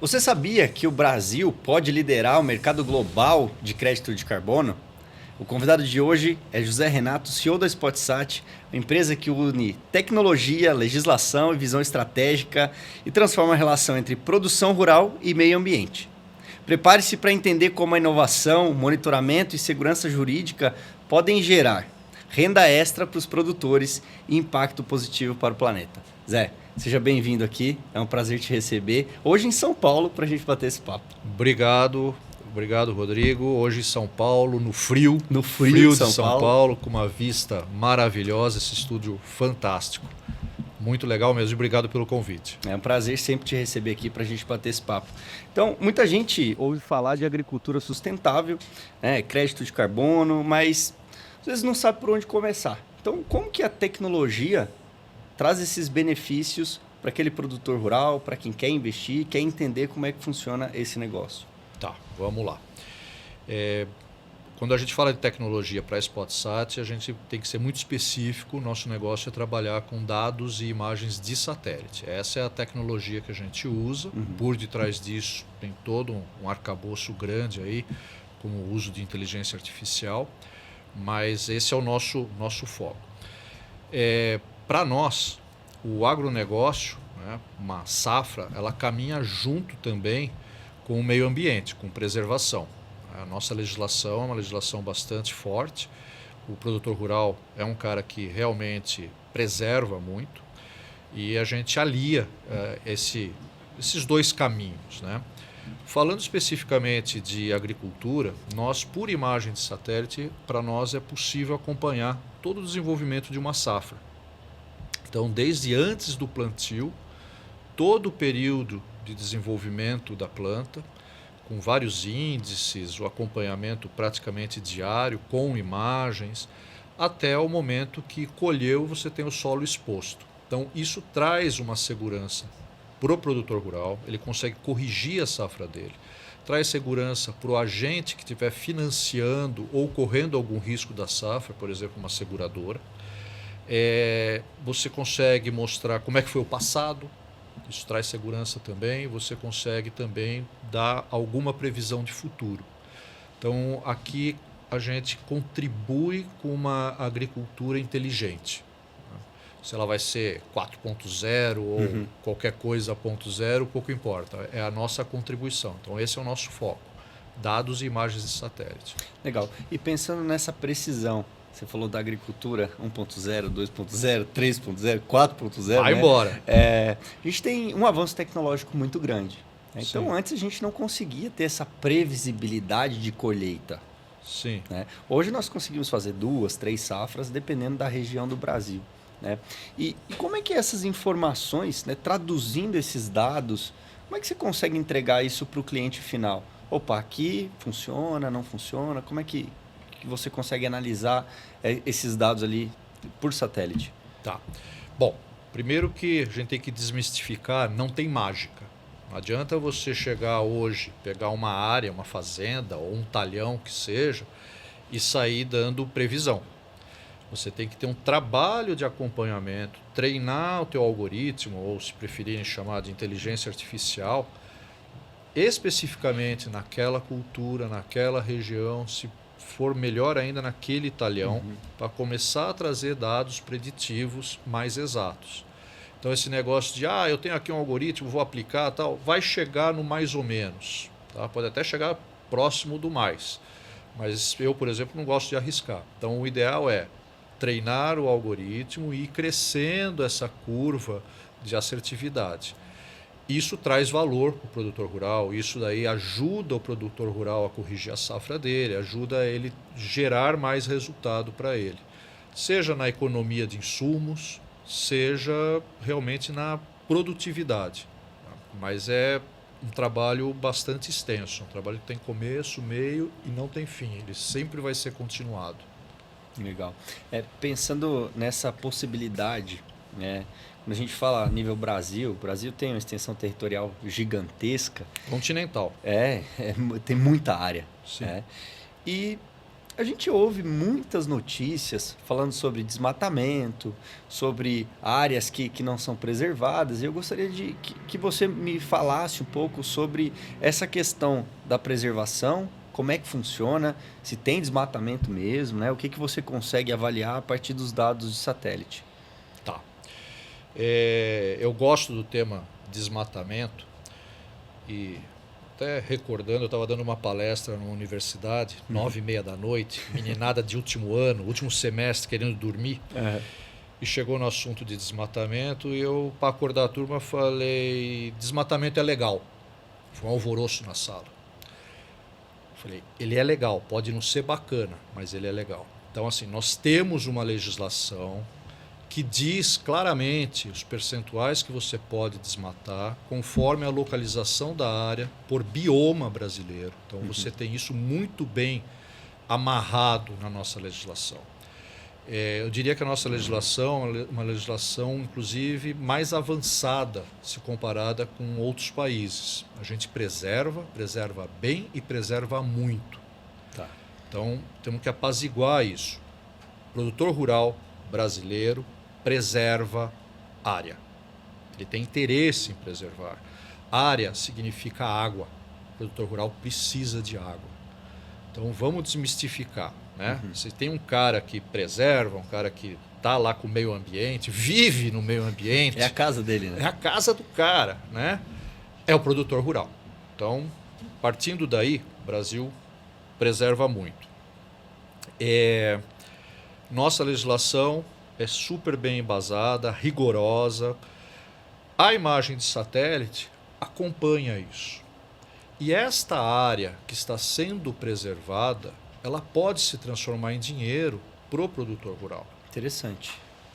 Você sabia que o Brasil pode liderar o mercado global de crédito de carbono? O convidado de hoje é José Renato, CEO da Spotsat, uma empresa que une tecnologia, legislação e visão estratégica e transforma a relação entre produção rural e meio ambiente. Prepare-se para entender como a inovação, monitoramento e segurança jurídica podem gerar renda extra para os produtores e impacto positivo para o planeta. Zé, seja bem-vindo aqui, é um prazer te receber. Hoje em São Paulo, para a gente bater esse papo. Obrigado, Rodrigo. Hoje em São Paulo, no frio de São Paulo, com uma vista maravilhosa, esse estúdio fantástico. Muito legal mesmo, obrigado pelo convite. É um prazer sempre te receber aqui para a gente bater esse papo. Então, muita gente ouve falar de agricultura sustentável, né, crédito de carbono, mas às vezes não sabe por onde começar. Então, como que a tecnologia traz esses benefícios para aquele produtor rural, para quem quer investir, quer entender como é que funciona esse negócio? Tá, vamos lá. Quando a gente fala de tecnologia para a Spotsat, a gente tem que ser muito específico. O nosso negócio é trabalhar com dados e imagens de satélite. Essa é a tecnologia que a gente usa. Por detrás disso tem todo um arcabouço grande aí, como o uso de inteligência artificial, mas esse é o nosso foco. Para nós, o agronegócio, né, uma safra, ela caminha junto também com o meio ambiente, com preservação. A nossa legislação é uma legislação bastante forte. O produtor rural é um cara que realmente preserva muito e a gente alia esses dois caminhos, né? Falando especificamente de agricultura, nós, por imagem de satélite, para nós é possível acompanhar todo o desenvolvimento de uma safra. Então, desde antes do plantio, todo o período de desenvolvimento da planta, com vários índices, o acompanhamento praticamente diário, com imagens, até o momento que colheu, você tem o solo exposto. Então, isso traz uma segurança para o produtor rural, ele consegue corrigir a safra dele, traz segurança para o agente que estiver financiando ou correndo algum risco da safra, por exemplo, uma seguradora. Você consegue mostrar como é que foi o passado, isso traz segurança também, você consegue também dar alguma previsão de futuro. Então, aqui a gente contribui com uma agricultura inteligente. Se ela vai ser 4.0 ou qualquer coisa 0.0, pouco importa. É a nossa contribuição. Então, esse é o nosso foco. Dados e imagens de satélite. Legal. E pensando nessa precisão, você falou da agricultura 1.0, 2.0, 3.0, 4.0. Vai embora. A gente tem um avanço tecnológico muito grande. Né? Então, Sim. antes a gente não conseguia ter essa previsibilidade de colheita. Sim. Né? Hoje nós conseguimos fazer 2, 3 safras, dependendo da região do Brasil. Né? E como é que essas informações, né, traduzindo esses dados, como é que você consegue entregar isso para o cliente final? Opa, aqui funciona, não funciona? Como é que você consegue analisar esses dados ali por satélite? Tá. Bom, primeiro que a gente tem que desmistificar, não tem mágica. Não adianta você chegar hoje, pegar uma área, uma fazenda ou um talhão que seja e sair dando previsão. Você tem que ter um trabalho de acompanhamento, treinar o teu algoritmo, ou se preferirem chamar de inteligência artificial, especificamente naquela cultura, naquela região, se for melhor ainda naquele talhão, para começar a trazer dados preditivos mais exatos. Então esse negócio de, eu tenho aqui um algoritmo, vou aplicar, tal, vai chegar no mais ou menos. Tá? Pode até chegar próximo do mais. Mas eu, por exemplo, não gosto de arriscar. Então o ideal é treinar o algoritmo e ir crescendo essa curva de assertividade. Isso traz valor para o produtor rural, isso daí ajuda o produtor rural a corrigir a safra dele, ajuda ele a gerar mais resultado para ele. Seja na economia de insumos, seja realmente na produtividade. Mas é um trabalho bastante extenso, um trabalho que tem começo, meio e não tem fim, ele sempre vai ser continuado. Legal. Pensando nessa possibilidade, né? Quando a gente fala a nível Brasil, o Brasil tem uma extensão territorial gigantesca. Continental. Tem muita área. Sim. Né? E A gente ouve muitas notícias falando sobre desmatamento, sobre áreas que não são preservadas, e eu gostaria que você me falasse um pouco sobre essa questão da preservação, como é que funciona, se tem desmatamento mesmo, né? O que você consegue avaliar a partir dos dados de satélite. Tá. Eu gosto do tema desmatamento e até recordando, eu estava dando uma palestra numa universidade, 9h30 da noite, meninada de último ano, último semestre, querendo dormir, e chegou no assunto de desmatamento e eu, para acordar a turma, falei, desmatamento é legal. Foi um alvoroço na sala. Falei, ele é legal, pode não ser bacana, mas ele é legal. Então, assim, nós temos uma legislação que diz claramente os percentuais que você pode desmatar conforme a localização da área por bioma brasileiro. Então, você tem isso muito bem amarrado na nossa legislação. Eu diria que a nossa legislação é uma legislação, inclusive, mais avançada se comparada com outros países. A gente preserva bem e preserva muito. Tá. Então, temos que apaziguar isso. O produtor rural brasileiro preserva área. Ele tem interesse em preservar. Área significa água. O produtor rural precisa de água. Então vamos desmistificar, né? Você tem um cara que preserva, um cara que está lá com o meio ambiente, vive no meio ambiente. É a casa dele, né? É a casa do cara, né? É o produtor rural. Então, partindo daí, o Brasil preserva muito. Nossa legislação é super bem embasada, rigorosa. A imagem de satélite acompanha isso. E esta área que está sendo preservada, ela pode se transformar em dinheiro para o produtor rural. Interessante.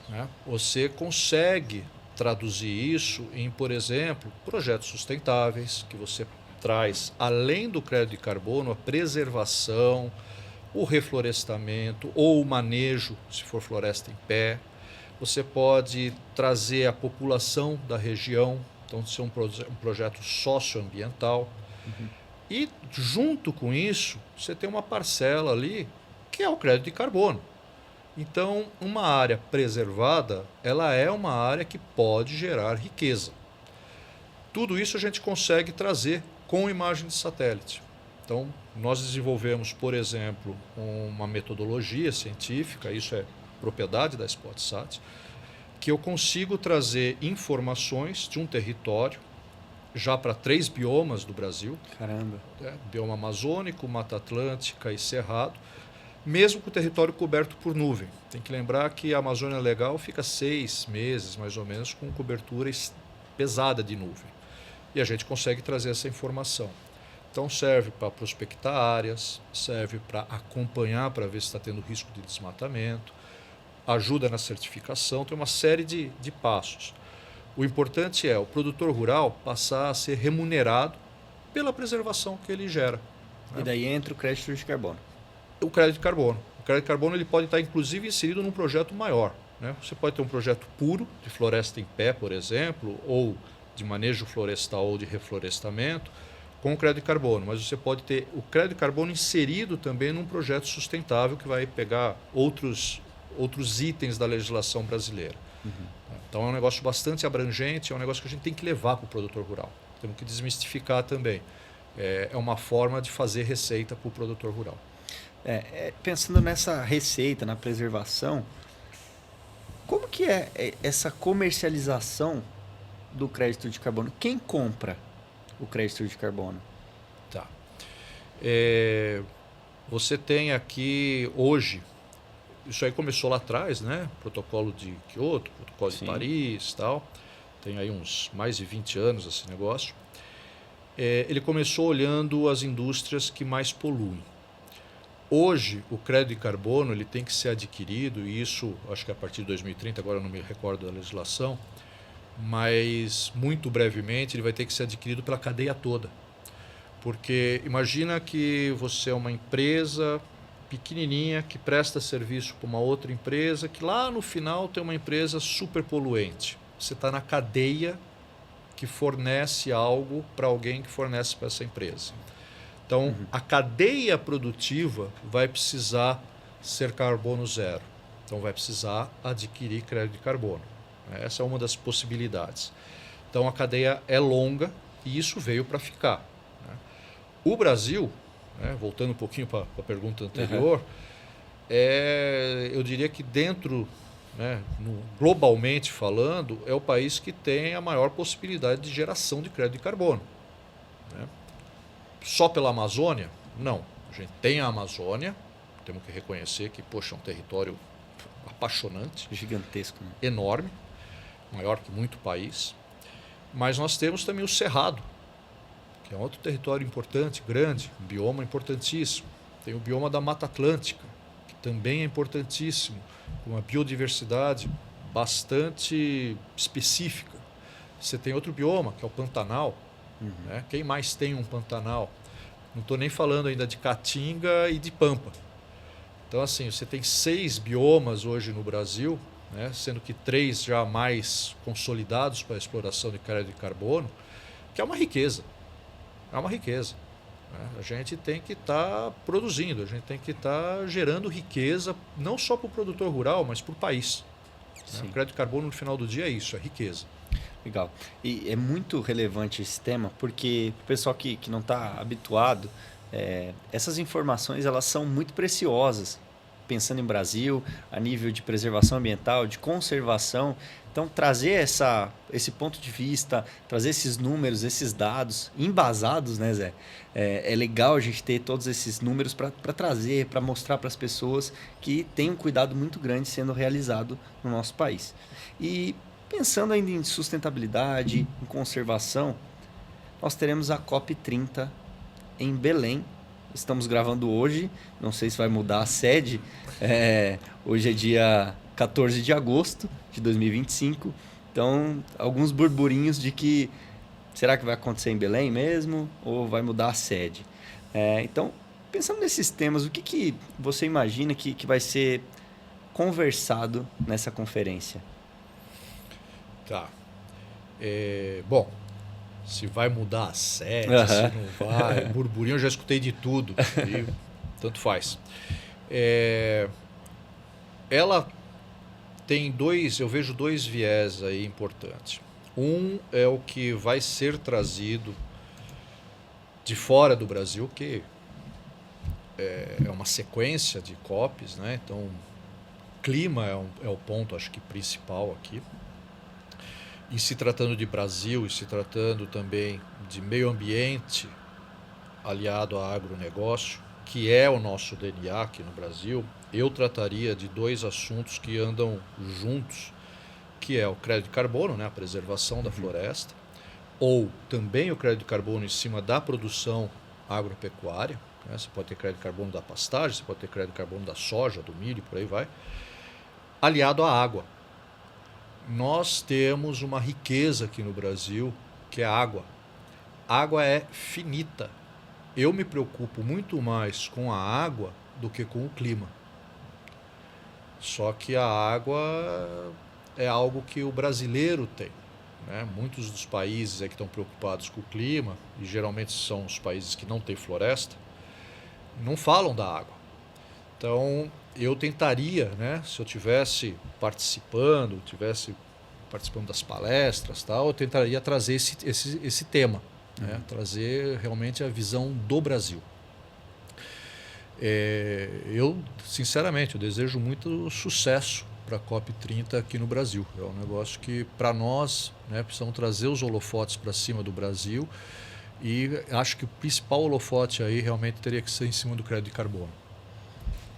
Né? Você consegue traduzir isso em, por exemplo, projetos sustentáveis, que você traz, além do crédito de carbono, a preservação, o reflorestamento ou o manejo, se for floresta em pé. Você pode trazer a população da região, então ser um projeto socioambiental. E junto com isso, você tem uma parcela ali que é o crédito de carbono. Então, uma área preservada, ela é uma área que pode gerar riqueza. Tudo isso a gente consegue trazer com imagem de satélite. Então, nós desenvolvemos, por exemplo, uma metodologia científica, isso é propriedade da SpotSat, que eu consigo trazer informações de um território já para 3 biomas do Brasil. Caramba. Bioma amazônico, Mata Atlântica e Cerrado, mesmo com o território coberto por nuvem. Tem que lembrar que a Amazônia Legal fica 6 meses, mais ou menos, com cobertura pesada de nuvem. E a gente consegue trazer essa informação. Então serve para prospectar áreas, serve para acompanhar para ver se está tendo risco de desmatamento, ajuda na certificação, tem uma série de passos. O importante é o produtor rural passar a ser remunerado pela preservação que ele gera. E daí entra o crédito de carbono. O crédito de carbono. O crédito de carbono ele pode estar inclusive inserido num projeto maior. Né? Você pode ter um projeto puro, de floresta em pé, por exemplo, ou de manejo florestal ou de reflorestamento, com o crédito de carbono. Mas você pode ter o crédito de carbono inserido também num projeto sustentável que vai pegar outros itens da legislação brasileira. Então é um negócio bastante abrangente, é um negócio que a gente tem que levar para o produtor rural. Temos que desmistificar também. É uma forma de fazer receita para o produtor rural. Pensando nessa receita, na preservação, como que é essa comercialização do crédito de carbono? Quem compra o crédito de carbono? Tá. Você tem aqui hoje, isso aí começou lá atrás, né? Protocolo de Kyoto, protocolo de Paris e tal. Tem aí uns mais de 20 anos esse negócio. Ele começou olhando as indústrias que mais poluem. Hoje, o crédito de carbono ele tem que ser adquirido, e isso acho que a partir de 2030, agora eu não me recordo da legislação, mas muito brevemente ele vai ter que ser adquirido pela cadeia toda. Porque imagina que você é uma empresa pequenininha que presta serviço para uma outra empresa, que lá no final tem uma empresa super poluente. Você está na cadeia que fornece algo para alguém que fornece para essa empresa. Então, a cadeia produtiva vai precisar ser carbono zero. Então, vai precisar adquirir crédito de carbono. Essa é uma das possibilidades. Então, a cadeia é longa e isso veio para ficar. O Brasil, voltando um pouquinho para a pergunta anterior, eu diria que dentro, globalmente falando, é o país que tem a maior possibilidade de geração de crédito de carbono. Só pela Amazônia? Não. A gente tem a Amazônia, temos que reconhecer que, poxa, é um território apaixonante. Gigantesco. Né? Enorme, maior que muito país. Mas nós temos também o Cerrado, que é um outro território importante, grande, um bioma importantíssimo. Tem o bioma da Mata Atlântica, que também é importantíssimo, com uma biodiversidade bastante específica. Você tem outro bioma, que é o Pantanal. Quem mais tem um Pantanal? Não estou nem falando ainda de Caatinga e de Pampa. Então, assim, você tem 6 biomas hoje no Brasil, sendo que 3 já mais consolidados para a exploração de crédito de carbono, que é uma riqueza. É uma riqueza. A gente tem que estar produzindo, a gente tem que estar gerando riqueza, não só para o produtor rural, mas para o país. O crédito de carbono, no final do dia, é isso, é riqueza. Legal. E é muito relevante esse tema, porque o pessoal que não está habituado, essas informações elas são muito preciosas, pensando em Brasil, a nível de preservação ambiental, de conservação. Então, trazer esse ponto de vista, trazer esses números, esses dados embasados, né, Zé? É legal a gente ter todos esses números para trazer, para mostrar para as pessoas que tem um cuidado muito grande sendo realizado no nosso país. E pensando ainda em sustentabilidade, em conservação, nós teremos a COP30 em Belém. Estamos gravando hoje, não sei se vai mudar a sede. Hoje é dia 14 de agosto de 2025. Então, alguns burburinhos de que será que vai acontecer em Belém mesmo ou vai mudar a sede? Então, pensando nesses temas, o que você imagina que vai ser conversado nessa conferência? Tá. Bom, se vai mudar a sede, se não vai, burburinho, eu já escutei de tudo, e tanto faz. Ela tem eu vejo 2 viés aí importantes. Um é o que vai ser trazido de fora do Brasil, que é uma sequência de COPs, né? Então, clima é o ponto, acho que principal aqui. E se tratando de Brasil, e se tratando também de meio ambiente aliado a agronegócio, que é o nosso DNA aqui no Brasil, eu trataria de 2 assuntos que andam juntos, que é o crédito de carbono, a preservação da floresta, ou também o crédito de carbono em cima da produção agropecuária. Você pode ter crédito de carbono da pastagem, você pode ter crédito de carbono da soja, do milho, por aí vai, aliado à água. Nós temos uma riqueza aqui no Brasil, que é a água. A água é finita. Eu me preocupo muito mais com a água do que com o clima. Só que a água é algo que o brasileiro tem. Muitos dos países que estão preocupados com o clima, e geralmente são os países que não têm floresta, não falam da água. Então, eu tentaria, se eu estivesse participando das palestras, tal, eu tentaria trazer esse tema, trazer realmente a visão do Brasil. Eu, sinceramente, eu desejo muito sucesso para a COP30 aqui no Brasil. É um negócio que, para nós, precisamos trazer os holofotes para cima do Brasil, e acho que o principal holofote aí realmente teria que ser em cima do crédito de carbono.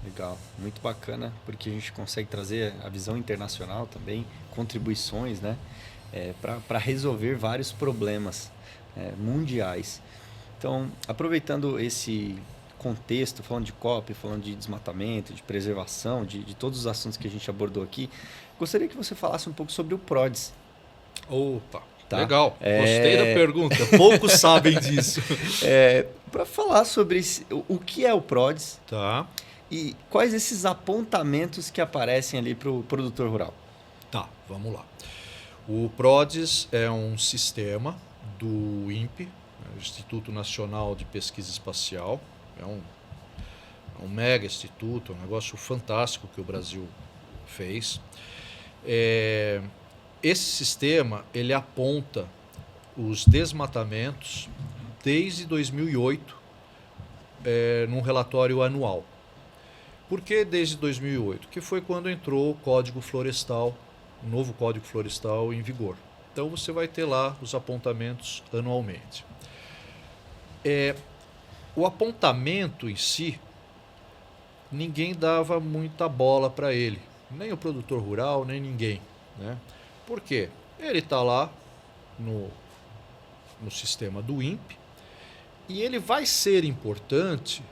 Legal, muito bacana, porque a gente consegue trazer a visão internacional também, contribuições, para resolver vários problemas mundiais. Então, aproveitando esse contexto, falando de COP, falando de desmatamento, de preservação, de todos os assuntos que a gente abordou aqui, gostaria que você falasse um pouco sobre o PRODES. Opa, tá? Legal, gostei da pergunta, poucos sabem disso. Para falar sobre o que é o PRODES, tá, e quais esses apontamentos que aparecem ali para o produtor rural. Tá, vamos lá. O PRODES é um sistema do INPE, o Instituto Nacional de Pesquisa Espacial. É um mega instituto, um negócio fantástico que o Brasil fez. Esse sistema ele aponta os desmatamentos desde 2008 num relatório anual. Por que desde 2008? Que foi quando entrou o Código Florestal, o novo Código Florestal em vigor. Então você vai ter lá os apontamentos anualmente. O apontamento em si, ninguém dava muita bola para ele, nem o produtor rural, nem ninguém, né? Por quê? Ele está lá no sistema do INPE e ele vai ser importante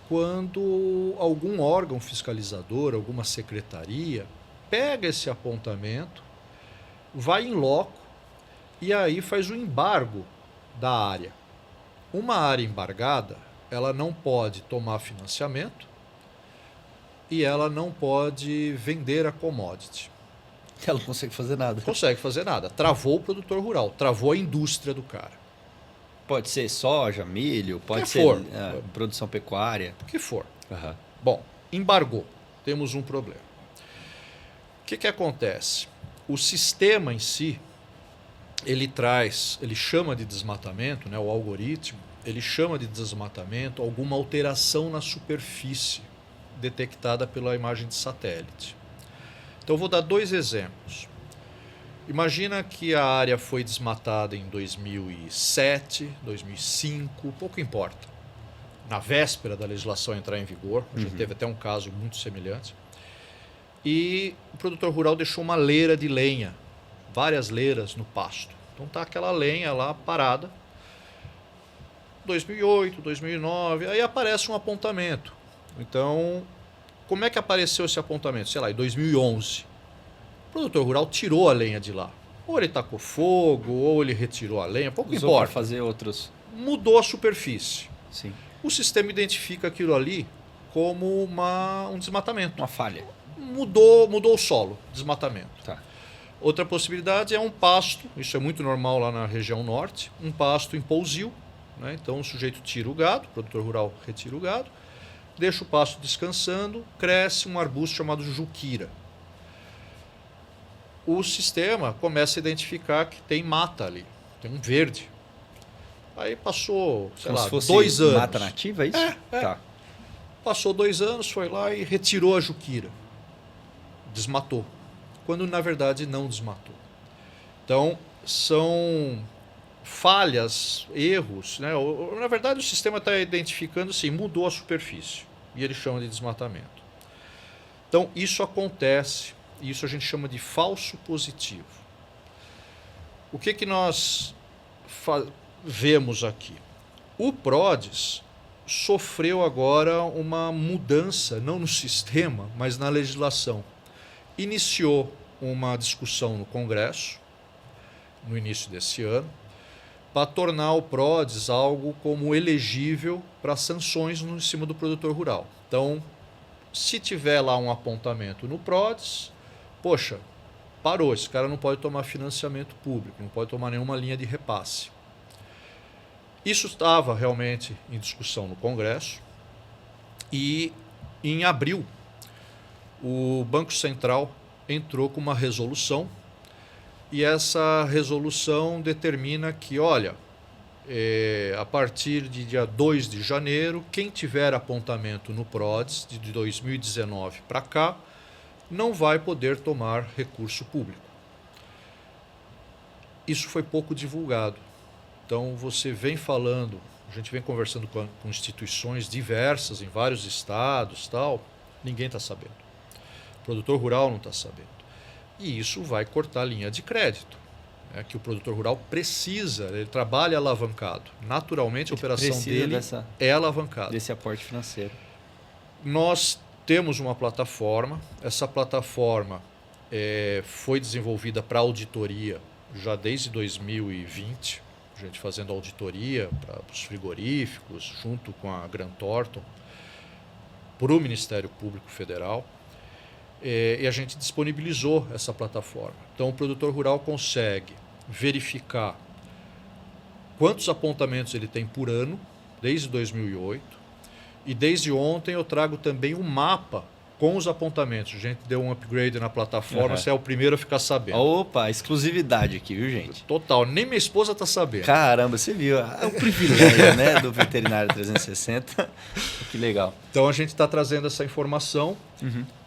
quando algum órgão fiscalizador, alguma secretaria, pega esse apontamento, vai em loco e aí faz o embargo da área. Uma área embargada, ela não pode tomar financiamento e ela não pode vender a commodity. Ela não consegue fazer nada. Não consegue fazer nada. Travou o produtor rural, travou a indústria do cara. Pode ser soja, milho, pode ser produção pecuária. O que for. Uhum. Bom, embargou. Temos um problema. O que acontece? O sistema em si, ele chama de desmatamento, né, o algoritmo, ele chama de desmatamento alguma alteração na superfície detectada pela imagem de satélite. Então, eu vou dar 2 exemplos. Imagina que a área foi desmatada em 2007, 2005, pouco importa. Na véspera da legislação entrar em vigor, já teve até um caso muito semelhante. E o produtor rural deixou uma leira de lenha, várias leiras no pasto. Então está aquela lenha lá parada. 2008, 2009, aí aparece um apontamento. Então, como é que apareceu esse apontamento? Sei lá, em 2011. O produtor rural tirou a lenha de lá. Ou ele tacou fogo, ou ele retirou a lenha, pouco Usou importa. para fazer outros. Mudou a superfície. Sim. O sistema identifica aquilo ali como um desmatamento. Uma falha. Mudou o solo, desmatamento. Tá. Outra possibilidade é um pasto, isso é muito normal lá na região norte, um pasto em pousio, né? Então o sujeito tira o gado, o produtor rural retira o gado, deixa o pasto descansando, cresce um arbusto chamado juquira. O sistema começa a identificar que tem mata ali, tem um verde. Aí passou, sei lá, 2 anos. Mata nativa, é isso? Tá. Passou 2 anos, foi lá e retirou a juquira. Desmatou. Quando na verdade não desmatou. Então, são falhas, erros, né? Na verdade o sistema está identificando assim, mudou a superfície. E ele chama de desmatamento. Então, isso acontece, e isso a gente chama de falso positivo. O que nós vemos aqui? O PRODES sofreu agora uma mudança, não no sistema, mas na legislação. Iniciou uma discussão no Congresso, no início desse ano, para tornar o PRODES algo como elegível para sanções em cima do produtor rural. Então, se tiver lá um apontamento no PRODES, poxa, parou, esse cara não pode tomar financiamento público, não pode tomar nenhuma linha de repasse. Isso estava realmente em discussão no Congresso e em abril o Banco Central entrou com uma resolução e essa resolução determina que, olha, a partir de dia 2 de janeiro, quem tiver apontamento no PRODES de 2019 para cá, não vai poder tomar recurso público. Isso foi pouco divulgado. Então, você vem falando, a gente vem conversando com instituições diversas em vários estados, tal, ninguém está sabendo. O produtor rural não está sabendo. E isso vai cortar a linha de crédito, que o produtor rural precisa, ele trabalha alavancado. Naturalmente, a operação dele é alavancada. Desse aporte financeiro. Nós temos uma plataforma, essa plataforma foi desenvolvida para auditoria já desde 2020, a gente fazendo auditoria para os frigoríficos, junto com a Grant Thornton, para o Ministério Público Federal, e a gente disponibilizou essa plataforma. Então, o produtor rural consegue verificar quantos apontamentos ele tem por ano, desde 2008. E desde ontem eu trago também um mapa com os apontamentos. A gente deu um upgrade na plataforma, você é o primeiro a ficar sabendo. Opa, exclusividade aqui, viu, gente? Total, nem minha esposa está sabendo. Caramba, você viu? É um privilégio, né, do Veterinário 360. Que legal. Então a gente está trazendo essa informação.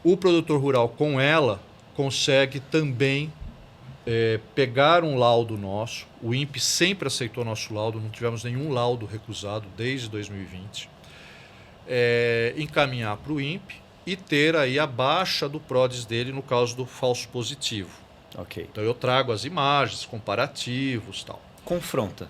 O produtor rural, com ela, consegue também pegar um laudo nosso. O INPE sempre aceitou nosso laudo, não tivemos nenhum laudo recusado desde 2020. Encaminhar para o INPE e ter aí a baixa do PRODES dele no caso do falso positivo. Ok. Então eu trago as imagens, comparativos e tal. Confronta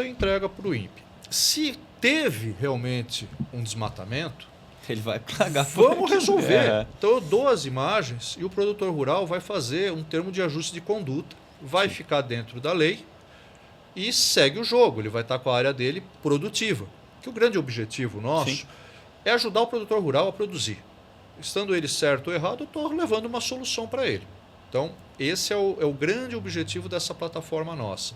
e entrega para o INPE. Se teve realmente um desmatamento, ele vai pagar. Vamos resolver. Então eu dou as imagens e o produtor rural vai fazer um termo de ajuste de conduta, vai ficar dentro da lei e segue o jogo. Ele vai estar com a área dele produtiva. Que o grande objetivo nosso é ajudar o produtor rural a produzir. Estando ele certo ou errado, eu estou levando uma solução para ele. Então, esse é o grande objetivo dessa plataforma nossa.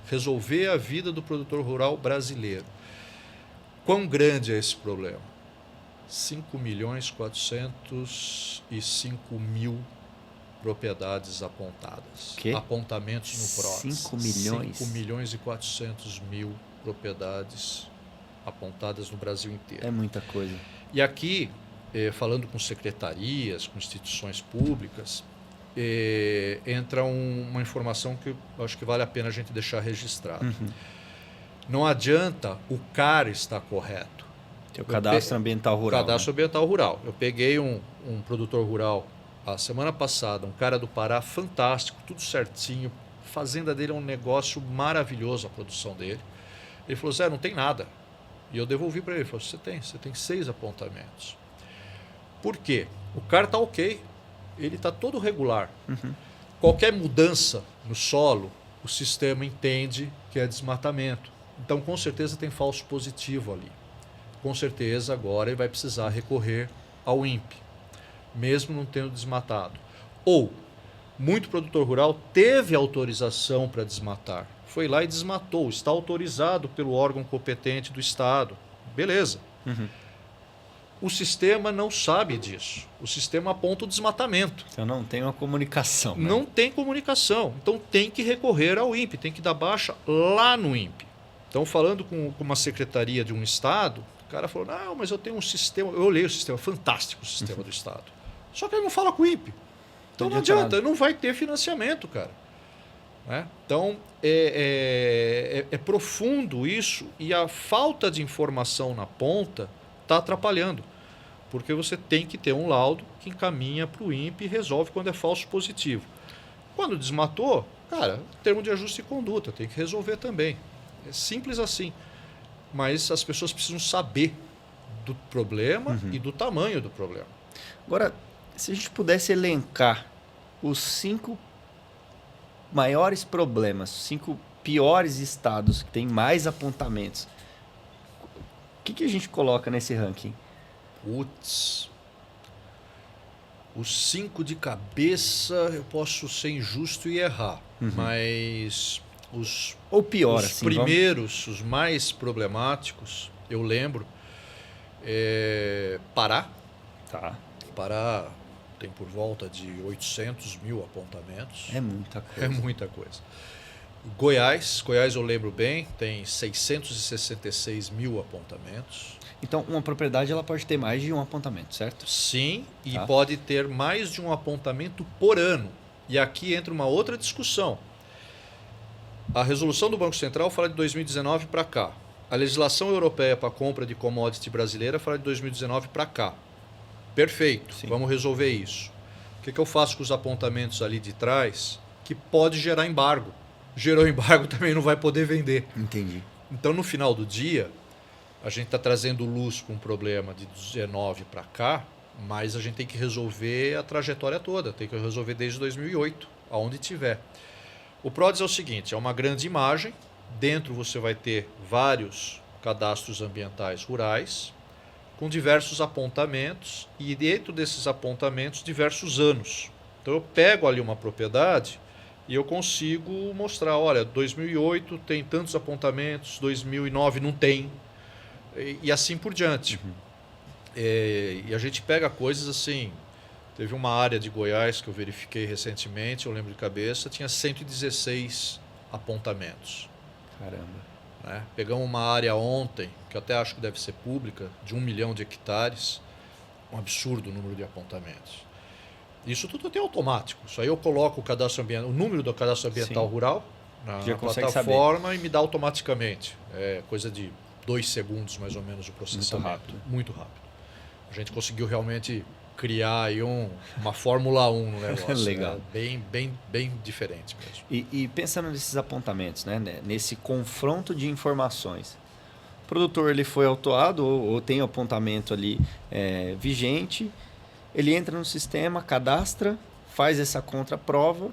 Resolver a vida do produtor rural brasileiro. Quão grande é esse problema? 5.405.000 propriedades apontadas. Que? Apontamentos no PRODES. 5 milhões? 5.400.000 propriedades apontadas no Brasil inteiro. É muita coisa. E aqui, falando com secretarias, com instituições públicas, entra uma informação que eu acho que vale a pena a gente deixar registrado. Não adianta o CAR estar correto. O cadastro ambiental rural. Cadastro ambiental rural. Eu peguei um produtor rural a semana passada, um cara do Pará, fantástico, tudo certinho. A fazenda dele é um negócio maravilhoso, a produção dele. Ele falou, Zé, não tem nada. E eu devolvi para ele. Ele falou, você tem 6 apontamentos. Por quê? O CAR está ok. Ele está todo regular. Qualquer mudança no solo, o sistema entende que é desmatamento. Então, com certeza, tem falso positivo ali. Com certeza, agora ele vai precisar recorrer ao INPE, mesmo não tendo desmatado. Ou, muito produtor rural teve autorização para desmatar. Foi lá e desmatou. Está autorizado pelo órgão competente do Estado. Beleza. O sistema não sabe disso. O sistema aponta o desmatamento. Então não tem uma comunicação. Né? Não tem comunicação. Então tem que recorrer ao INPE, tem que dar baixa lá no INPE. Então, falando com uma secretaria de um Estado, o cara falou, não, mas eu tenho um sistema, eu olhei o sistema, fantástico o sistema do Estado. Só que ele não fala com o INPE. Então não adianta, não vai ter financiamento, cara. Né? Então, é profundo isso e a falta de informação na ponta está atrapalhando. Porque você tem que ter um laudo que encaminha para o INPE e resolve quando é falso positivo. Quando desmatou, cara, termo de ajuste de conduta, tem que resolver também. É simples assim. Mas as pessoas precisam saber do problema e do tamanho do problema. Agora, se a gente pudesse elencar os 5 maiores problemas, 5 piores estados que têm mais apontamentos, o que a gente coloca nesse ranking? Putz. Os 5 de cabeça eu posso ser injusto e errar. Mas ou pior, os assim, primeiros, os mais problemáticos, eu lembro, Pará. Tá. Pará tem por volta de 800.000 apontamentos. É muita coisa. É muita coisa. Goiás eu lembro bem, tem 666.000 apontamentos. Então, uma propriedade ela pode ter mais de um apontamento, certo? Sim, e pode ter mais de um apontamento por ano. E aqui entra uma outra discussão. A resolução do Banco Central fala de 2019 para cá. A legislação europeia para a compra de commodity brasileira fala de 2019 para cá. Perfeito, vamos resolver isso. O que eu faço com os apontamentos ali de trás que pode gerar embargo? Gerou embargo, também não vai poder vender. Entendi. Então, no final do dia, a gente está trazendo luz com um problema de 19 para cá, mas a gente tem que resolver a trajetória toda, tem que resolver desde 2008, aonde tiver. O PRODES é o seguinte, é uma grande imagem, dentro você vai ter vários cadastros ambientais rurais, com diversos apontamentos e dentro desses apontamentos diversos anos. Então eu pego ali uma propriedade E eu consigo mostrar, olha, 2008 tem tantos apontamentos, 2009 não tem, e assim por diante. E a gente pega coisas assim, teve uma área de Goiás que eu verifiquei recentemente, eu lembro de cabeça, tinha 116 apontamentos. Caramba. Né? Pegamos uma área ontem, que eu até acho que deve ser pública, de 1 milhão de hectares, um absurdo o número de apontamentos. Isso tudo tem automático. Isso aí eu coloco o cadastro ambiental, o número do cadastro ambiental rural na plataforma e me dá automaticamente. É coisa de 2 segundos mais ou menos o processamento. Muito rápido. A gente conseguiu realmente criar aí uma Fórmula 1 no negócio. Legal. Bem diferente mesmo. E pensando nesses apontamentos, né, nesse confronto de informações, o produtor ele foi autuado ou tem o apontamento ali vigente, ele entra no sistema, cadastra, faz essa contraprova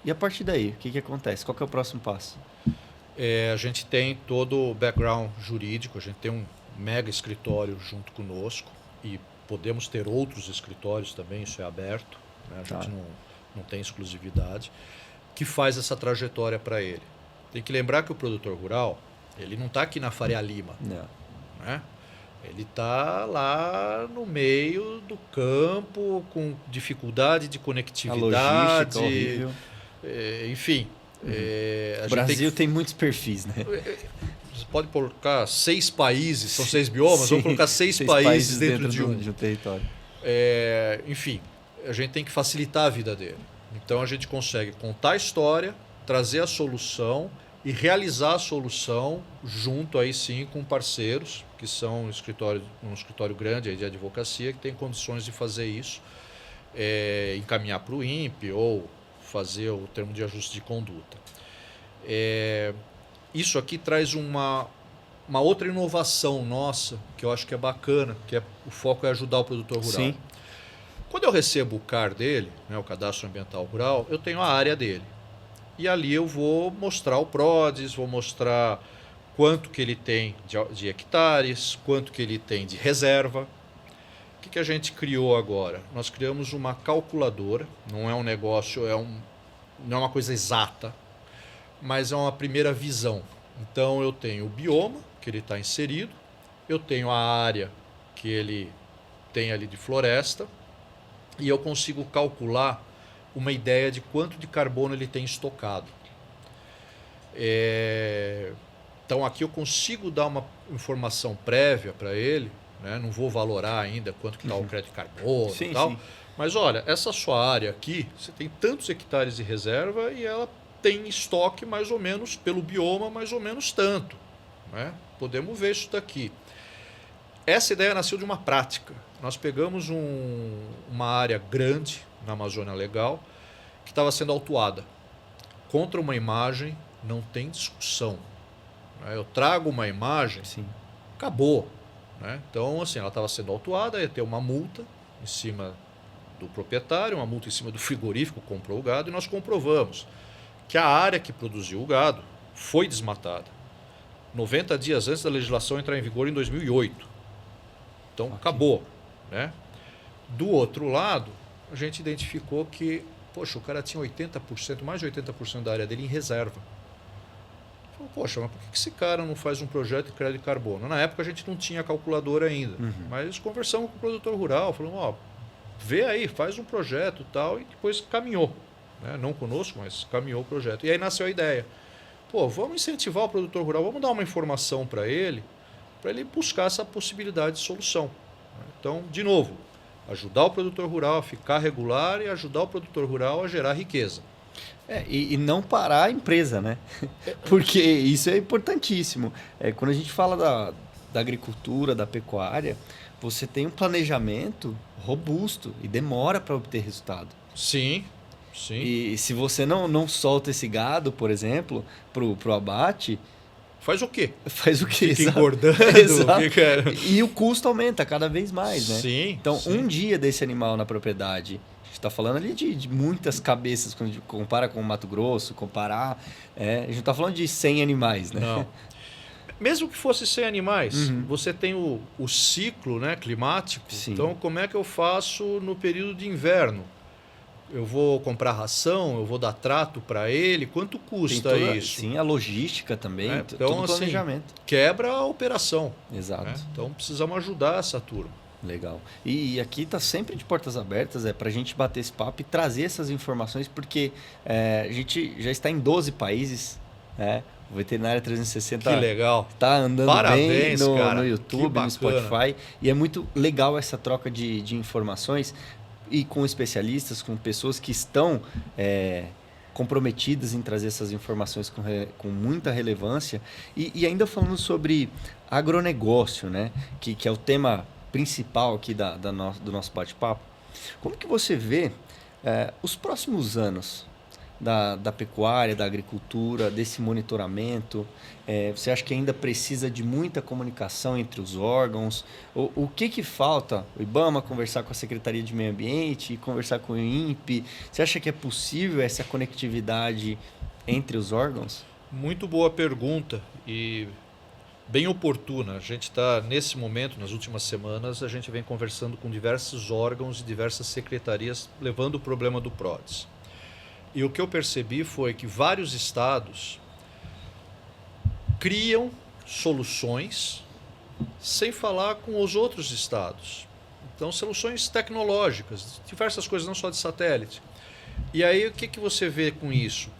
e a partir daí, o que acontece? Qual que é o próximo passo? A gente tem todo o background jurídico, a gente tem um mega escritório junto conosco e podemos ter outros escritórios também, isso é aberto, né? A gente não tem exclusividade, que faz essa trajetória para ele. Tem que lembrar que o produtor rural, ele não está aqui na Faria Lima. Não. Né? Ele está lá no meio do campo, com dificuldade de conectividade. A logística horrível. Enfim. O Brasil tem muitos perfis, né? Você pode colocar 6 países, são 6 biomas, vamos colocar 6 países dentro de um território. Enfim, a gente tem que facilitar a vida dele. Então a gente consegue contar a história, trazer a solução e realizar a solução junto aí sim com parceiros, que são um escritório grande aí de advocacia, que tem condições de fazer isso, encaminhar para o INPE ou fazer o termo de ajuste de conduta. Isso aqui traz uma outra inovação nossa, que eu acho que é bacana, que o foco é ajudar o produtor rural. Sim. Quando eu recebo o CAR dele, né, o Cadastro Ambiental Rural, eu tenho a área dele. E ali eu vou mostrar o PRODES, vou mostrar quanto que ele tem de hectares, quanto que ele tem de reserva. O que a gente criou agora? Nós criamos uma calculadora, não é um negócio, não é uma coisa exata, mas é uma primeira visão. Então eu tenho o bioma que ele está inserido, eu tenho a área que ele tem ali de floresta e eu consigo calcular uma ideia de quanto de carbono ele tem estocado. Então aqui eu consigo dar uma informação prévia para ele, né? Não vou valorar ainda quanto que está o crédito de carbono e tal, sim. Mas olha, essa sua área aqui, você tem tantos hectares de reserva e ela tem estoque mais ou menos, pelo bioma, mais ou menos tanto. Né? Podemos ver isso daqui. Essa ideia nasceu de uma prática. Nós pegamos uma área grande na Amazônia Legal que estava sendo autuada. Contra uma imagem não tem discussão. Né? Eu trago uma imagem, sim. Acabou. Né? Então, assim, ela estava sendo autuada, ia ter uma multa em cima do proprietário, uma multa em cima do frigorífico que comprou o gado, e nós comprovamos que a área que produziu o gado foi desmatada 90 dias antes da legislação entrar em vigor em 2008. Então, acabou. Né? Do outro lado, a gente identificou que, poxa, o cara tinha 80%, mais de 80% da área dele em reserva. Falou, poxa, mas por que esse cara não faz um projeto de crédito de carbono? Na época a gente não tinha calculadora ainda, mas conversamos com o produtor rural, falamos, vê aí, faz um projeto e tal, e depois caminhou. Né? Não conosco, mas caminhou o projeto. E aí nasceu a ideia. Vamos incentivar o produtor rural, vamos dar uma informação para ele buscar essa possibilidade de solução. Então, de novo, ajudar o produtor rural a ficar regular e ajudar o produtor rural a gerar riqueza. E não parar a empresa, né? Porque isso é importantíssimo. Quando a gente fala da agricultura, da pecuária, você tem um planejamento robusto e demora para obter resultado. Sim. Sim. E se você não solta esse gado, por exemplo, pro abate... Faz o quê? Fica engordando. Exato. E o custo aumenta cada vez mais, né? Sim. Então, sim. Um dia desse animal na propriedade, a gente está falando ali de muitas cabeças, quando a gente compara com o Mato Grosso, a gente não está falando de 100 animais, né? Não. Mesmo que fosse 100 animais, você tem o ciclo, né, climático. Sim. Então, como é que eu faço no período de inverno? Eu vou comprar ração, eu vou dar trato para ele, quanto custa isso? Sim, a logística também, Então, todo o planejamento. Assim, quebra a operação. Exato. Né? Então precisamos ajudar essa turma. Legal. E aqui está sempre de portas abertas para a gente bater esse papo e trazer essas informações, porque a gente já está em 12 países, né? O Veterinária 360 que legal. Está andando Parabéns, bem cara. no YouTube, no Spotify. E é muito legal essa troca de informações e com especialistas, com pessoas que estão comprometidas em trazer essas informações com muita relevância. E ainda falando sobre agronegócio, né? Que é o tema principal aqui do nosso bate-papo. Como que você vê os próximos anos da pecuária, da agricultura, desse monitoramento? Você acha que ainda precisa de muita comunicação entre os órgãos? O que falta? O IBAMA conversar com a Secretaria de Meio Ambiente, conversar com o INPE? Você acha que é possível essa conectividade entre os órgãos? Muito boa pergunta e bem oportuna. A gente está, nesse momento, nas últimas semanas, a gente vem conversando com diversos órgãos e diversas secretarias, levando o problema do PRODES. E o que eu percebi foi que vários estados criam soluções sem falar com os outros estados. Então, soluções tecnológicas, diversas coisas, não só de satélite. E aí, o que você vê com isso?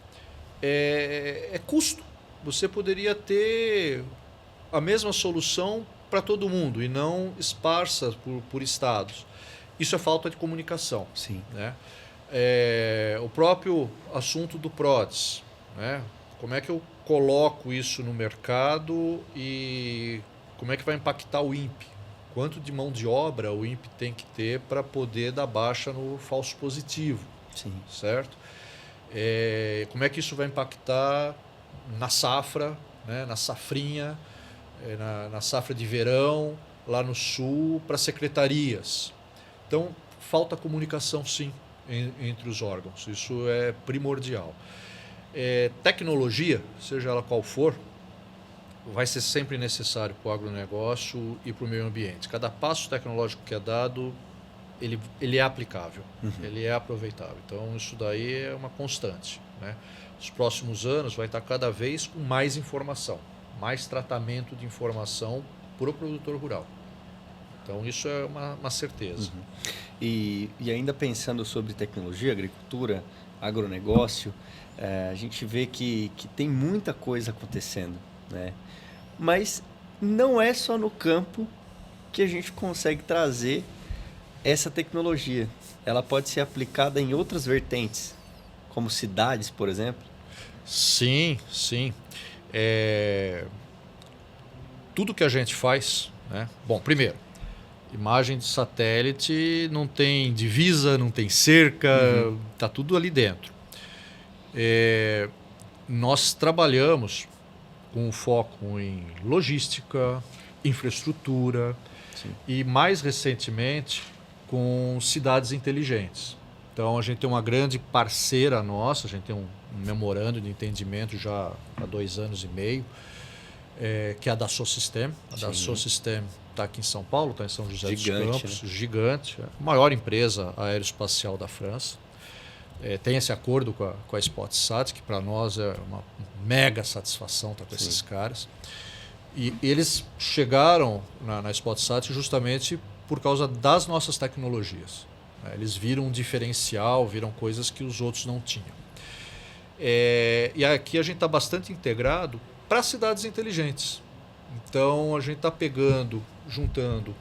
É custo. Você poderia ter a mesma solução para todo mundo e não esparsa por estados. Isso é falta de comunicação. Sim. Né? O próprio assunto do PRODES. Né? Como é que eu coloco isso no mercado e como é que vai impactar o INPE? Quanto de mão de obra o INPE tem que ter para poder dar baixa no falso positivo? Sim. Certo? Como é que isso vai impactar na safra, né? Na safrinha, na safra de verão, lá no sul, para secretarias. Então, falta comunicação, sim, entre os órgãos. Isso é primordial. Tecnologia, seja ela qual for, vai ser sempre necessário para o agronegócio e para o meio ambiente. Cada passo tecnológico que é dado, ele é aplicável, ele é aproveitável. Então, isso daí é uma constante. Né? Nos próximos anos vai estar cada vez com mais informação, mais tratamento de informação para o produtor rural. Então, isso é uma certeza. E ainda pensando sobre tecnologia, agricultura, agronegócio, a gente vê que tem muita coisa acontecendo, né? Mas não é só no campo que a gente consegue trazer essa tecnologia. Ela pode ser aplicada em outras vertentes, como cidades, por exemplo. Sim, sim. Tudo que a gente faz, né? Bom, primeiro, imagem de satélite não tem divisa, não tem cerca, está tudo ali dentro. Nós trabalhamos com foco em logística, infraestrutura. Sim. E mais recentemente com cidades inteligentes. Então a gente tem uma grande parceira nossa, a gente tem um memorando de entendimento já há 2 anos e meio, que é a Dassault Systèmes. A Dassault Systèmes está aqui em São Paulo, está em São José dos Campos, né? Gigante, a maior empresa aeroespacial da França. Tem esse acordo com a SpotSat, que para nós é uma mega satisfação estar com esses caras. E eles chegaram na SpotSat justamente por causa das nossas tecnologias. Eles viram um diferencial, viram coisas que os outros não tinham. E aqui a gente está bastante integrado para cidades inteligentes. Então a gente está juntando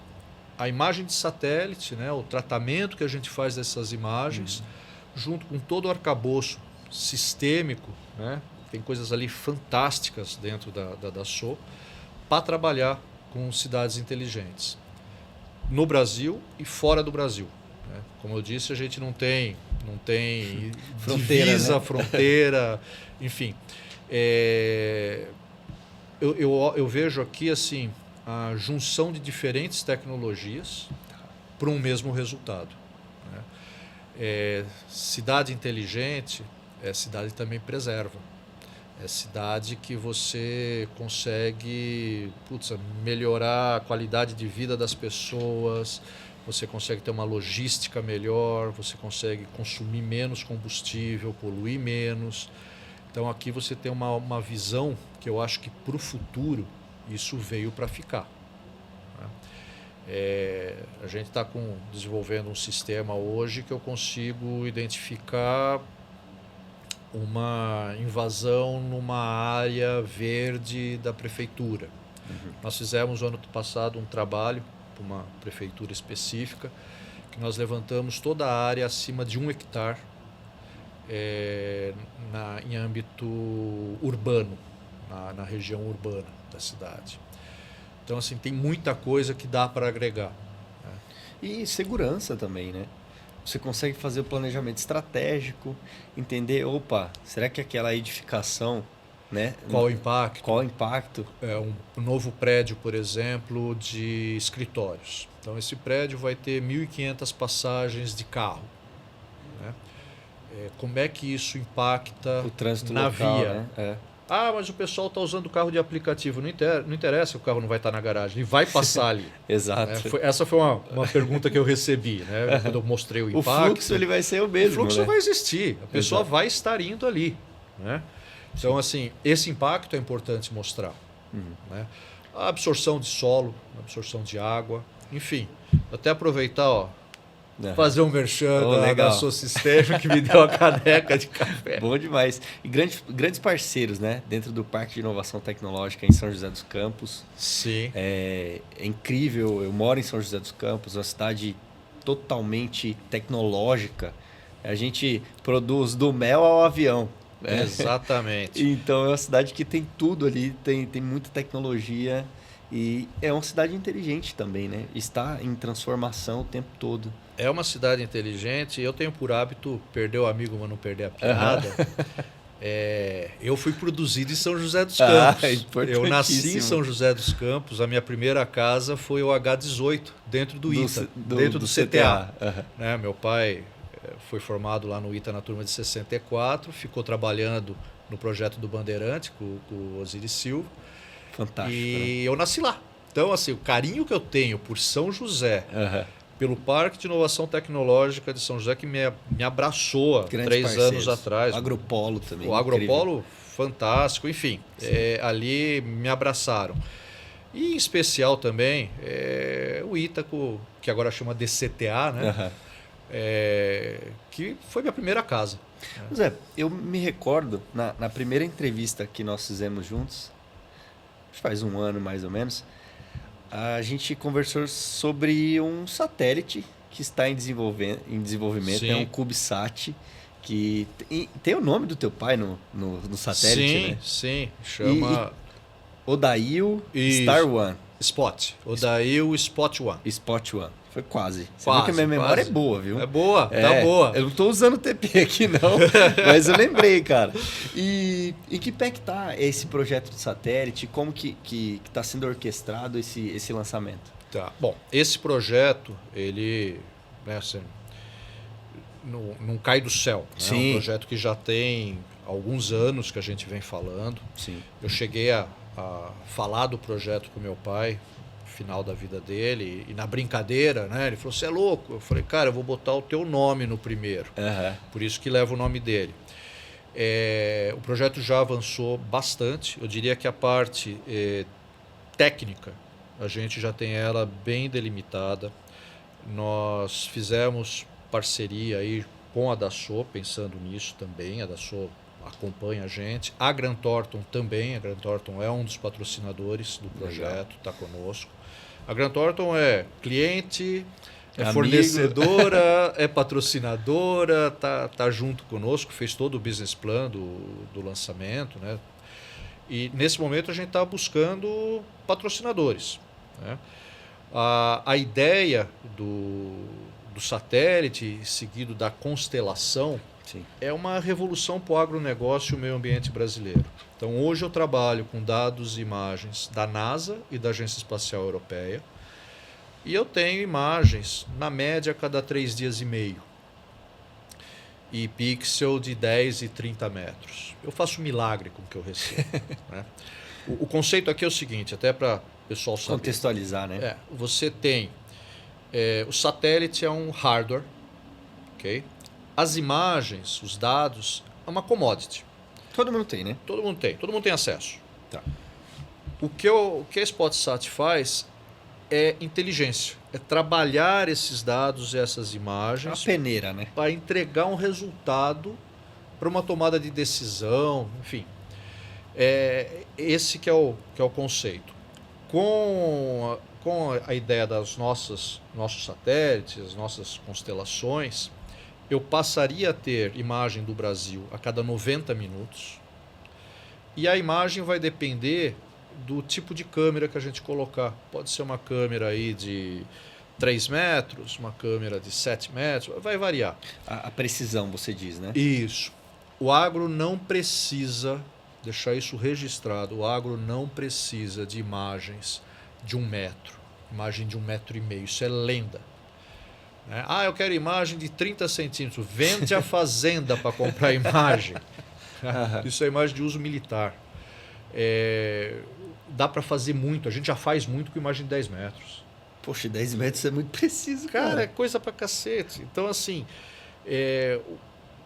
a imagem de satélite, né, o tratamento que a gente faz dessas imagens, junto com todo o arcabouço sistêmico, né, tem coisas ali fantásticas dentro da Dassault, para trabalhar com cidades inteligentes. No Brasil e fora do Brasil. Né? Como eu disse, a gente não tem fronteira, divisa, né? fronteira, enfim. Eu vejo aqui assim a junção de diferentes tecnologias para um mesmo resultado. Né? Cidade inteligente é cidade que também preserva. É cidade que você consegue melhorar a qualidade de vida das pessoas, você consegue ter uma logística melhor, você consegue consumir menos combustível, poluir menos. Então aqui você tem uma visão que eu acho que para o futuro isso veio para ficar. A gente está desenvolvendo um sistema hoje que eu consigo identificar uma invasão numa área verde da prefeitura. Nós fizemos no ano passado um trabalho para uma prefeitura específica que nós levantamos toda a área acima de 1 hectare em âmbito urbano, na região urbana da cidade. Então, assim, tem muita coisa que dá para agregar. E segurança também, né? Você consegue fazer o planejamento estratégico, entender, será que aquela edificação, né? Qual o impacto? Qual o impacto? Um novo prédio, por exemplo, de escritórios. Então, esse prédio vai ter 1.500 passagens de carro. Né? Como é que isso impacta o trânsito na local, via? Né? Mas o pessoal está usando o carro de aplicativo. Não interessa, o carro não vai estar na garagem, ele vai passar ali. Exato. Essa foi uma pergunta que eu recebi, né? Quando eu mostrei o impacto. O fluxo ele vai ser o mesmo. O fluxo né? vai existir, a pessoa vai estar indo ali. Né? Então, assim, esse impacto é importante mostrar. Né? A absorção de solo, a absorção de água, enfim. Até aproveitar, fazer um merchan da sua sistema que me deu a caneca de café. Bom demais. E grandes parceiros, né? Dentro do Parque de Inovação Tecnológica em São José dos Campos. Sim. É incrível. Eu moro em São José dos Campos, uma cidade totalmente tecnológica. A gente produz do mel ao avião. Exatamente. Então é uma cidade que tem tudo ali, tem muita tecnologia e é uma cidade inteligente também, né? Está em transformação o tempo todo. É uma cidade inteligente. Eu tenho por hábito perder o amigo, mas não perder a piada. Eu fui produzido em São José dos Campos. Eu nasci em São José dos Campos. A minha primeira casa foi o H18, dentro do ITA, dentro do CTA. Né? Meu pai foi formado lá no ITA na turma de 64, ficou trabalhando no projeto do Bandeirante com o Osiris Silva. Fantástico. E eu nasci lá. Então, assim, o carinho que eu tenho por São José, pelo Parque de Inovação Tecnológica de São José, que me abraçou há 3 anos atrás. O Agropolo também. O Agropolo, fantástico. Enfim, ali me abraçaram. E em especial também o Ítaco, que agora chama DCTA, né? Que foi minha primeira casa. Zé, eu me recordo, na primeira entrevista que nós fizemos juntos, faz um ano mais ou menos, a gente conversou sobre um satélite que está em desenvolvimento. Sim. É um CubeSat, que tem o nome do teu pai no satélite, sim, né? Sim, chama... Odail Star One. Spot. Odail Spot One. Spot One. Foi quase. Você Quase, viu que a minha memória quase. é boa, viu? É boa, tá boa. Eu não tô usando o TP aqui não, mas eu lembrei, cara. E em que pé que tá esse projeto de satélite? Como que tá sendo orquestrado esse lançamento? Tá. Bom, esse projeto, ele assim, não cai do céu. Né? É um projeto que já tem alguns anos que a gente vem falando. Sim. Eu cheguei a falar do projeto com meu pai final da vida dele, e na brincadeira, né? Ele falou, você é louco? Eu falei, cara, eu vou botar o teu nome no primeiro. Por isso que leva o nome dele. O projeto já avançou bastante. Eu diria que a parte técnica, a gente já tem ela bem delimitada. Nós fizemos parceria aí com a Dassault, pensando nisso também. A Dassault acompanha a gente. A Grant Thornton também. A Grant Thornton é um dos patrocinadores do projeto, está conosco. A Grant Thornton é cliente, fornecedora, é patrocinadora, tá junto conosco, fez todo o business plan do lançamento. Né? E nesse momento a gente está buscando patrocinadores. Né? A ideia do satélite, seguido da constelação, é uma revolução para o agronegócio e o meio ambiente brasileiro. Então, hoje eu trabalho com dados e imagens da NASA e da Agência Espacial Europeia, e eu tenho imagens, na média, a cada 3 dias e meio, e pixel de 10 e 30 metros. Eu faço milagre com o que eu recebo. Né? O conceito aqui é o seguinte, até para o pessoal saber. Contextualizar, né? Você tem O satélite é um hardware, ok? As imagens, os dados, é uma commodity. Todo mundo tem, né? Todo mundo tem acesso. Tá. O que a SpotSat faz é inteligência, é trabalhar esses dados e essas É uma imagens peneira, né? para entregar um resultado para uma tomada de decisão, enfim. Esse que é o conceito. Com a ideia das nossos satélites, nossas constelações, eu passaria a ter imagem do Brasil a cada 90 minutos. E a imagem vai depender do tipo de câmera que a gente colocar. Pode ser uma câmera aí de 3 metros, uma câmera de 7 metros, vai variar. A precisão, você diz, né? Isso. O agro não precisa, deixar isso registrado, o agro não precisa de imagens de 1 metro, imagem de 1,5 metro, isso é lenda. Eu quero imagem de 30 centímetros, vende a fazenda para comprar imagem. Isso é imagem de uso militar. Dá para fazer muito, a gente já faz muito com imagem de 10 metros. Poxa, 10 metros é muito preciso, Cara, é coisa pra cacete. Então, assim,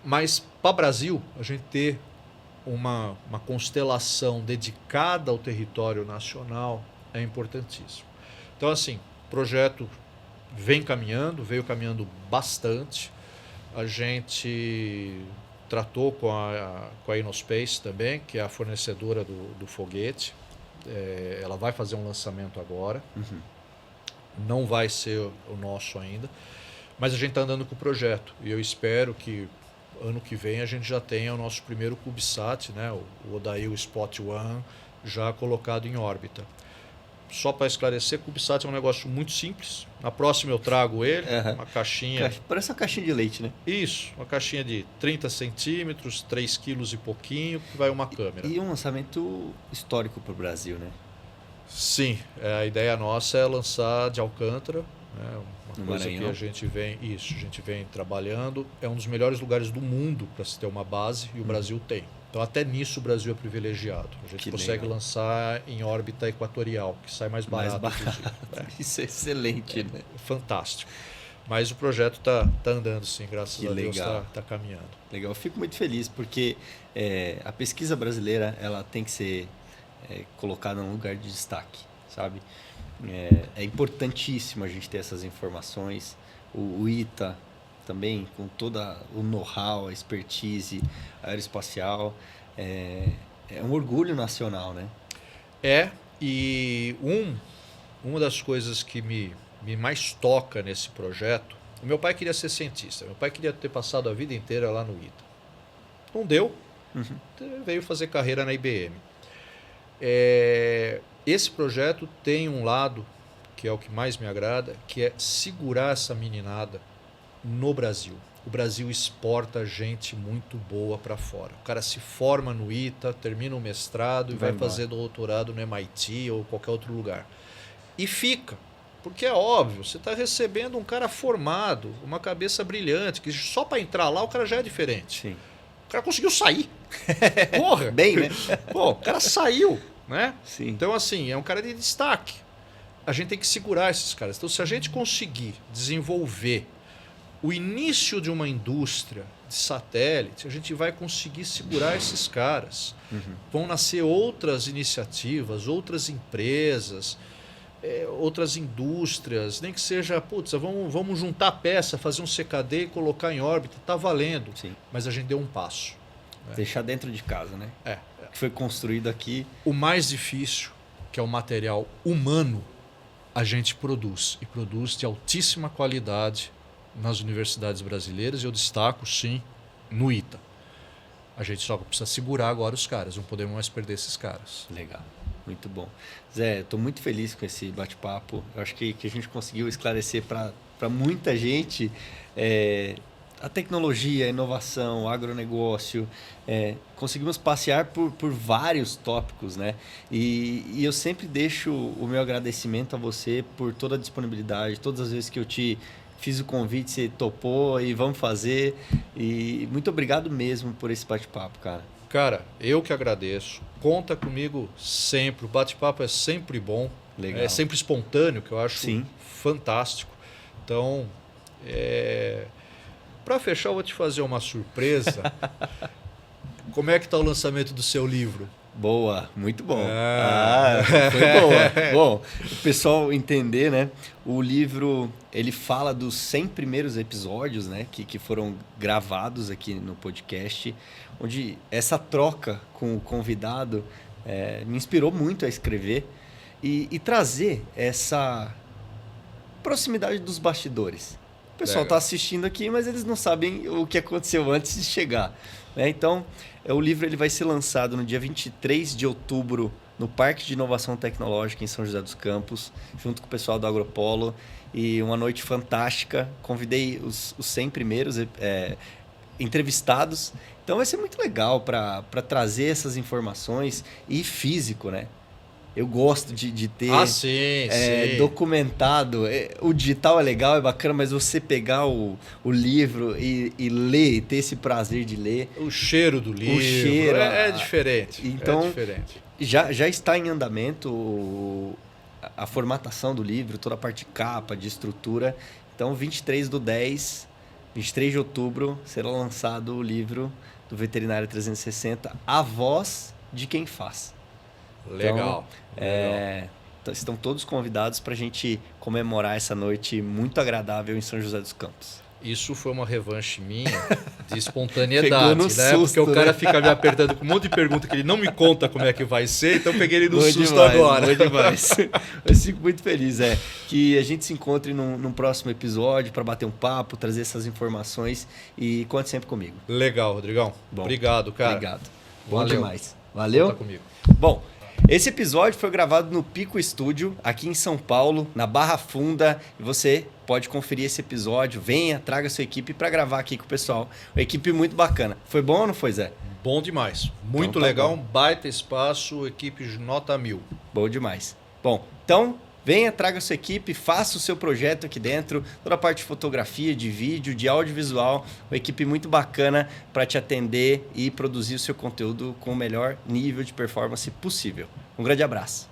mas para o Brasil, a gente ter uma constelação dedicada ao território nacional é importantíssimo. Então, assim, o projeto veio caminhando bastante. A gente tratou com a Innospace também, que é a fornecedora do foguete. Ela vai fazer um lançamento agora. Uhum. Não vai ser o nosso ainda, mas a gente está andando com o projeto. E eu espero que ano que vem a gente já tenha o nosso primeiro CubeSat, né? o Odail Spot One, já colocado em órbita. Só para esclarecer, CubeSat é um negócio muito simples. Na próxima eu trago ele, uma caixinha... Parece uma caixinha de leite, né? Isso, uma caixinha de 30 centímetros, 3 quilos e pouquinho, que vai uma câmera. E um lançamento histórico para o Brasil, né? Sim, a ideia nossa é lançar de Alcântara, né? Uma No coisa Maranhão. que a gente vem trabalhando. É um dos melhores lugares do mundo para se ter uma base e o Brasil tem. Então até nisso o Brasil é privilegiado. A gente consegue legal. lançar em órbita equatorial, que sai mais barato. Isso é excelente, né? Fantástico. Mas o projeto está andando sim, graças a Deus está caminhando. Legal, eu fico muito feliz porque a pesquisa brasileira ela tem que ser colocada num lugar de destaque, sabe? É importantíssimo a gente ter essas informações. O ITA também, com todo o know-how, a expertise aeroespacial, é um orgulho nacional, né? E uma das coisas que me mais toca nesse projeto, o meu pai queria ser cientista, meu pai queria ter passado a vida inteira lá no ITA. Não deu, veio fazer carreira na IBM. Esse projeto tem um lado, que é o que mais me agrada, que é segurar essa meninada no Brasil. O Brasil exporta gente muito boa para fora. O cara se forma no ITA, termina o mestrado e vai fazer doutorado no MIT ou qualquer outro lugar. E fica. Porque é óbvio, você está recebendo um cara formado, uma cabeça brilhante, que só para entrar lá o cara já é diferente. Sim. O cara conseguiu sair. Porra! Bem, né? Pô, o cara saiu, né? Sim. Então, assim, é um cara de destaque. A gente tem que segurar esses caras. Então, se a gente conseguir desenvolver o início de uma indústria de satélite, a gente vai conseguir segurar esses caras. Vão nascer outras iniciativas, outras empresas, outras indústrias, nem que seja, vamos juntar peça, fazer um CKD e colocar em órbita, está valendo. Sim. Mas a gente deu um passo. Deixar dentro de casa, né? Que foi construído aqui. O mais difícil, que é o material humano, a gente produz. E produz de altíssima qualidade nas universidades brasileiras. E eu destaco, sim, no ITA. A gente só precisa segurar agora os caras. Não podemos mais perder esses caras. Legal. Muito bom. Zé, estou muito feliz com esse bate-papo. Eu acho que a gente conseguiu esclarecer para muita gente a tecnologia, a inovação, o agronegócio. Conseguimos passear por vários tópicos, né? E eu sempre deixo o meu agradecimento a você por toda a disponibilidade, todas as vezes que eu te fiz o convite, você topou e vamos fazer. E muito obrigado mesmo por esse bate-papo, cara. Cara, eu que agradeço. Conta comigo sempre. O bate-papo é sempre bom. Legal. É sempre espontâneo, que eu acho fantástico. Então, para fechar, eu vou te fazer uma surpresa. Como é que está o lançamento do seu livro? Boa, muito bom. Foi boa. Bom, o pessoal entender, né? O livro, ele fala dos 100 primeiros episódios, né? Que foram gravados aqui no podcast, onde essa troca com o convidado me inspirou muito a escrever e trazer essa proximidade dos bastidores. O pessoal está assistindo aqui, mas eles não sabem o que aconteceu antes de chegar. Né? Então, o livro ele vai ser lançado no dia 23 de outubro no Parque de Inovação Tecnológica em São José dos Campos, junto com o pessoal do Agropolo. E uma noite fantástica. Convidei os 100 primeiros entrevistados. Então vai ser muito legal para trazer essas informações e físico, né? Eu gosto de ter sim. documentado. O digital é legal, é bacana, mas você pegar o livro e ler, e ter esse prazer de ler. O cheiro do livro. O cheiro. É diferente. Então, é diferente. Já está em andamento a formatação do livro, toda a parte de capa, de estrutura. Então, 23 de outubro, será lançado o livro do Veterinário 360, A Voz de Quem Faz. Legal. Então, estão todos convidados para a gente comemorar essa noite muito agradável em São José dos Campos. Isso foi uma revanche minha de espontaneidade, né? Susto, porque o cara né? fica me apertando com um monte de pergunta que ele não me conta como é que vai ser, então eu peguei ele no Muito susto demais, agora. muito demais. Eu fico muito feliz, que a gente se encontre num próximo episódio para bater um papo, trazer essas informações e conte sempre comigo. Legal, Rodrigão. Bom, obrigado, cara. Obrigado. Bom Valeu. demais. Valeu? Conta comigo. Bom, esse episódio foi gravado no Pico Estúdio, aqui em São Paulo, na Barra Funda. E você pode conferir esse episódio. Venha, traga sua equipe para gravar aqui com o pessoal. Uma equipe muito bacana. Foi bom ou não foi, Zé? Bom demais. Muito Então tá legal, bom. um baita espaço, equipe nota 1000. Bom demais. Bom, então venha, traga sua equipe, faça o seu projeto aqui dentro, toda a parte de fotografia, de vídeo, de audiovisual, uma equipe muito bacana para te atender e produzir o seu conteúdo com o melhor nível de performance possível. Um grande abraço.